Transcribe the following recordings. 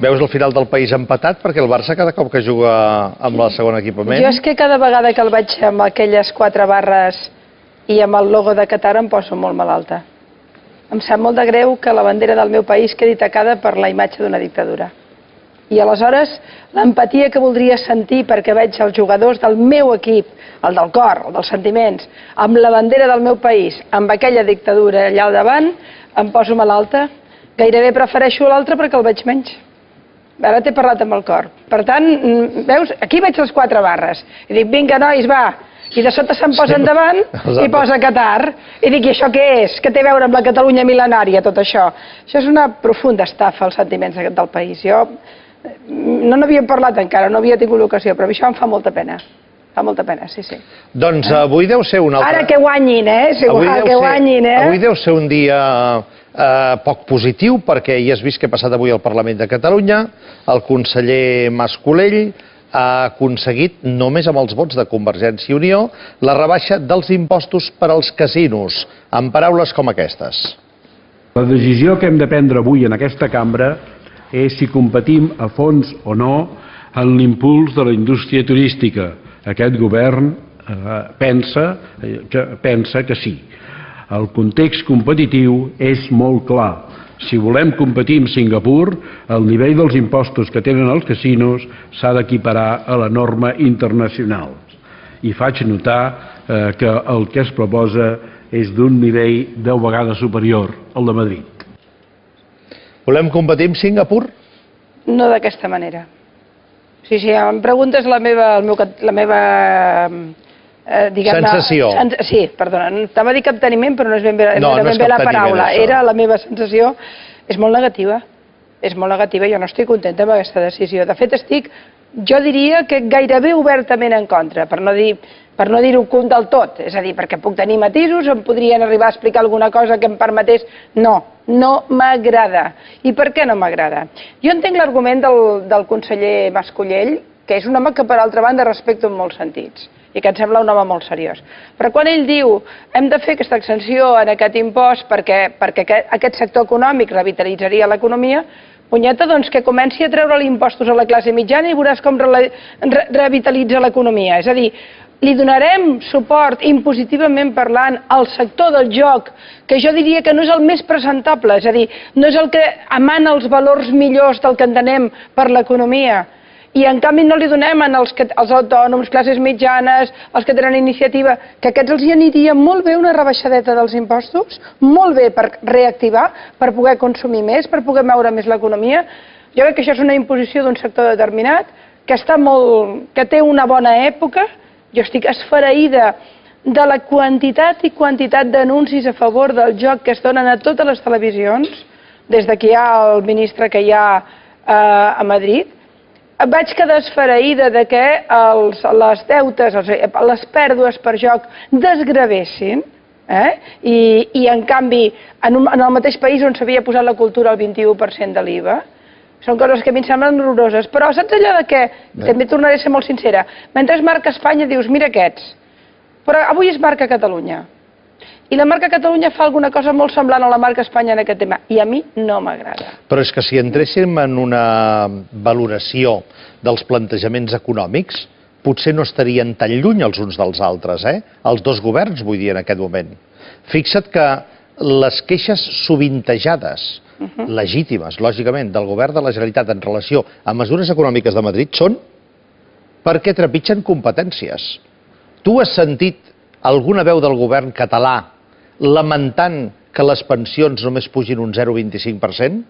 Veus el final del país empatat perquè el Barça cada cop que juga amb el segon equipament... Jo és que cada vegada que el veig amb aquelles 4 barres i amb el logo de Qatar em poso molt malalta. Em sap molt de greu que la bandera del meu país quedi tacada per la imatge d'una dictadura. I aleshores l'empatia que voldria sentir perquè veig els jugadors del meu equip, el del cor, el dels sentiments, amb la bandera del meu país, amb aquella dictadura allà al davant, em poso malalta. Gairebé prefereixo l'altre perquè el veig menys. Ara t'he parlat amb el cor. Per tant, veus, aquí veig les 4 barres. I dic, vinga, nois, va. I de sota se'm posa endavant i posa Qatar. I dic, i això què és? Què té a veure amb la Catalunya mil·lenària, tot això? Això és una profunda estafa als sentiments del país. Jo no n'havíem parlat encara, no havia tingut l'ocasió, però això em fa molta pena. Fa molta pena, sí, sí. Doncs avui deu ser un altre... Ara que guanyin, Avui deu ser un dia poc positiu, perquè ja has vist què ha passat avui al Parlament de Catalunya. El conseller Mas Colell ha aconseguit, només amb els vots de Convergència i Unió, la rebaixa dels impostos per als casinos, amb paraules com aquestes. La decisió que hem de prendre avui en aquesta cambra és si competim a fons o no en l'impuls de la indústria turística. Aquest govern pensa que sí. El context competitiu és molt clar. Si volem competir amb Singapur, el nivell dels impostos que tenen els casinos s'ha d'equiparar a la norma internacional. I faig notar que el que es proposa és d'un nivell 10 vegades superior al de Madrid. Volem competir amb Singapur? No d'aquesta manera. Sí, em preguntes la meva sensació. Sí, perdona, t'anava a dir capteniment, però no és ben bé la paraula. Era la meva sensació. És molt negativa. És molt negativa, jo no estic contenta amb aquesta decisió. De fet, jo diria que gairebé obertament en contra, per no dir-ho del tot. És a dir, perquè puc tenir matisos, em podrien arribar a explicar alguna cosa que em permetés... No m'agrada. I per què no m'agrada? Jo entenc l'argument del conseller Mas Colell, que és un home que, per altra banda, respecto en molts sentits, i que em sembla un home molt seriós. Però quan ell diu hem de fer aquesta exenció en aquest impost perquè aquest sector econòmic revitalitzaria l'economia, punyeta, doncs que comenci a treure impostos a la classe mitjana i veuràs com revitalitza l'economia. És a dir, li donarem suport impositivament parlant al sector del joc, que jo diria que no és el més presentable, és a dir, no és el que emana els valors millors del que entenem per l'economia. I en canvi no li donem als autònoms, classes mitjanes, als que tenen iniciativa, que aquests els hi aniria molt bé una rebaixadeta dels impostos, molt bé per reactivar, per poder consumir més, per poder moure més l'economia. Jo crec que això és una imposició d'un sector determinat, que té una bona època. Jo estic esfereïda de la quantitat i quantitat d'anuncis a favor del joc que es donen a totes les televisions, des que hi ha el ministre que hi ha a Madrid. Vaig quedar esfereïda de que les deutes, les pèrdues per joc desgravessin, i en canvi en el mateix país on s'havia posat la cultura al 21% de l'IVA. Són coses que a mi em semblen horroroses, però saps allò de què? També tornaré a ser molt sincera. Mentre es marca Espanya dius, mira aquests, però avui es marca Catalunya. I la marca Catalunya fa alguna cosa molt semblant a la marca Espanya en aquest tema, i a mi no m'agrada. Però és que si entréssim en una valoració dels plantejaments econòmics, potser no estarien tan lluny els uns dels altres, els dos governs, vull dir, en aquest moment. Fixa't que les queixes sovintejades, legítimes, lògicament, del govern de la Generalitat en relació a mesures econòmiques de Madrid són perquè trepitgen competències. Tu has sentit alguna veu del govern català lamentant que les pensions només pugin un 0,25%?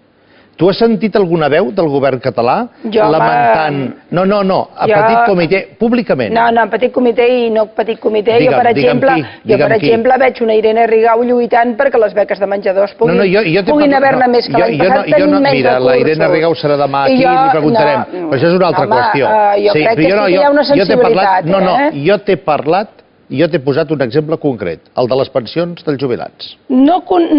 Tu has sentit alguna veu del govern català lamentant... No, a petit comitè, públicament. No, a petit comitè i no petit comitè. Jo, per exemple, veig una Irene Rigau lluitant perquè les beques de menjadors puguin haver-ne més que l'any passat. Mira, la Irene Rigau serà demà aquí i li preguntarem. Però això és una altra qüestió. Jo crec que sí que hi ha una sensibilitat. Jo t'he parlat... Jo t'he posat un exemple concret, el de les pensions dels jubilats. No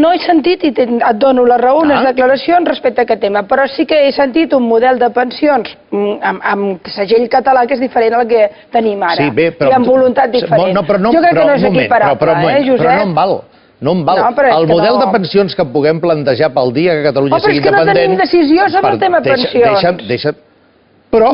he sentit, i et dono la raó, unes declaracions respecte a aquest tema, però sí que he sentit un model de pensions amb segell català que és diferent al que tenim ara, i amb voluntat diferent. Jo crec que no és equiparable, Josep? Però no em val. No em val. El model de pensions que puguem plantejar pel dia que Catalunya sigui independent... Però és que no tenim decisió sobre el tema pensions. Deixa'm. Però,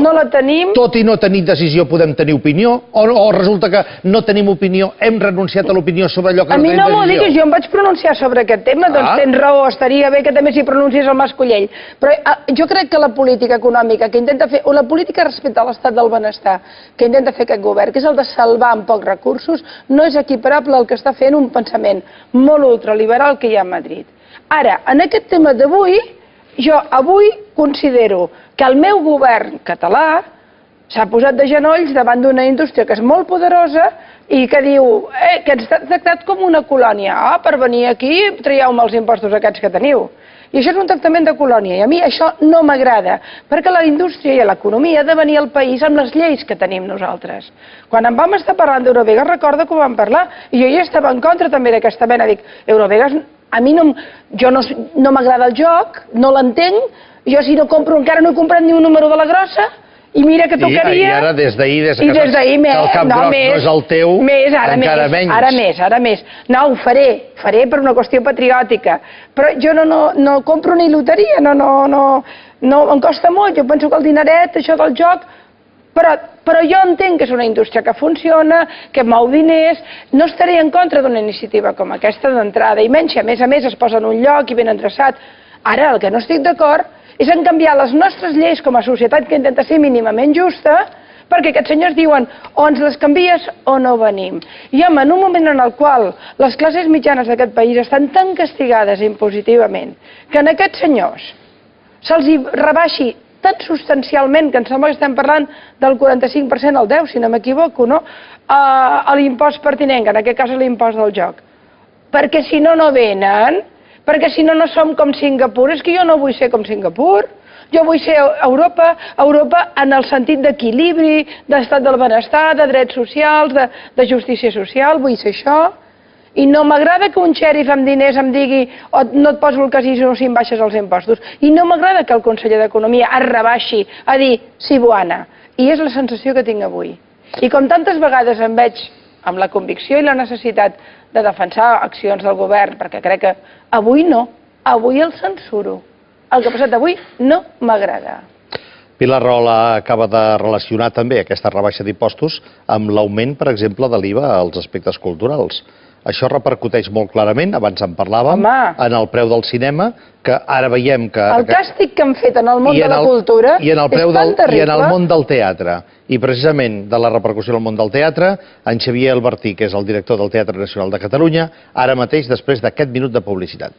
tot i no tenir decisió, podem tenir opinió? O resulta que no tenim opinió, hem renunciat a l'opinió sobre allò que no tenim decisió? A mi no m'ho diguis, jo em vaig pronunciar sobre aquest tema, doncs tens raó, estaria bé que també s'hi pronunciés el Mas-Colell. Però jo crec que la política econòmica que intenta fer, o la política respecte a l'estat del benestar que intenta fer aquest govern, que és el de salvar amb pocs recursos, no és equiparable al que està fent un pensament molt ultraliberal que hi ha a Madrid. Ara, en aquest tema d'avui, jo avui considero que el meu govern català s'ha posat de genolls davant d'una indústria que és molt poderosa i que diu que ens ha tractat com una colònia. Per venir aquí traieu-me els impostos aquests que teniu. I això és un tractament de colònia i a mi això no m'agrada, perquè la indústria i l'economia ha de venir al país amb les lleis que tenim nosaltres. Quan en vam estar parlant d'Eurovegas, recordo que ho vam parlar, i jo ja estava en contra també d'aquesta mena. Dic, Eurovegas, a mi no m'agrada el joc, no l'entenc, jo si no compro encara no he comprat ni un número de la grossa, i mira que tocaria... I ara des d'ahir que el cap groc no és el teu, encara menys. Ara més. No, ho faré per una qüestió patriòtica, però jo no compro ni loteria, em costa molt, jo penso que el dineret, això del joc, però jo entenc que és una indústria que funciona, que mou diners, no estaré en contra d'una iniciativa com aquesta d'entrada, i menys si a més es posa en un lloc i ben endreçat. Ara, el que no estic d'acord és en canviar les nostres lleis com a societat que intenta ser mínimament justa, perquè aquests senyors diuen o ens les canvies o no venim. I home, en un moment en el qual les classes mitjanes d'aquest país estan tan castigades impositivament que en aquests senyors se'ls rebaixi tan substancialment, que em sembla que estem parlant del 45% al 10%, si no m'equivoco, no? A l'impost pertinent, que en aquest cas és l'impost del joc. Perquè si no, no venen, perquè si no, no som com Singapur. És que jo no vull ser com Singapur, jo vull ser Europa en el sentit d'equilibri, d'estat del benestar, de drets socials, de justícia social, vull ser això. I no m'agrada que un xèrif amb diners em digui no et poso el casino si em baixes els impostos. I no m'agrada que el conseller d'Economia es rebaixi a dir sí, Boana. I és la sensació que tinc avui. I com tantes vegades em veig amb la convicció i la necessitat de defensar accions del govern, perquè crec que avui no, avui el censuro. El que ha passat avui no m'agrada. Pilar Rahola acaba de relacionar també aquesta rebaixa d'impostos amb l'augment, per exemple, de l'IVA als aspectes culturals. Això repercuteix molt clarament, abans en parlàvem, en el preu del cinema, que ara veiem que... El càstig que han fet en el món de la cultura és tan terrible. I en el món del teatre. I precisament de la repercussió en el món del teatre, en Xavier Albertí, que és el director del Teatre Nacional de Catalunya, ara mateix després d'aquest minut de publicitat.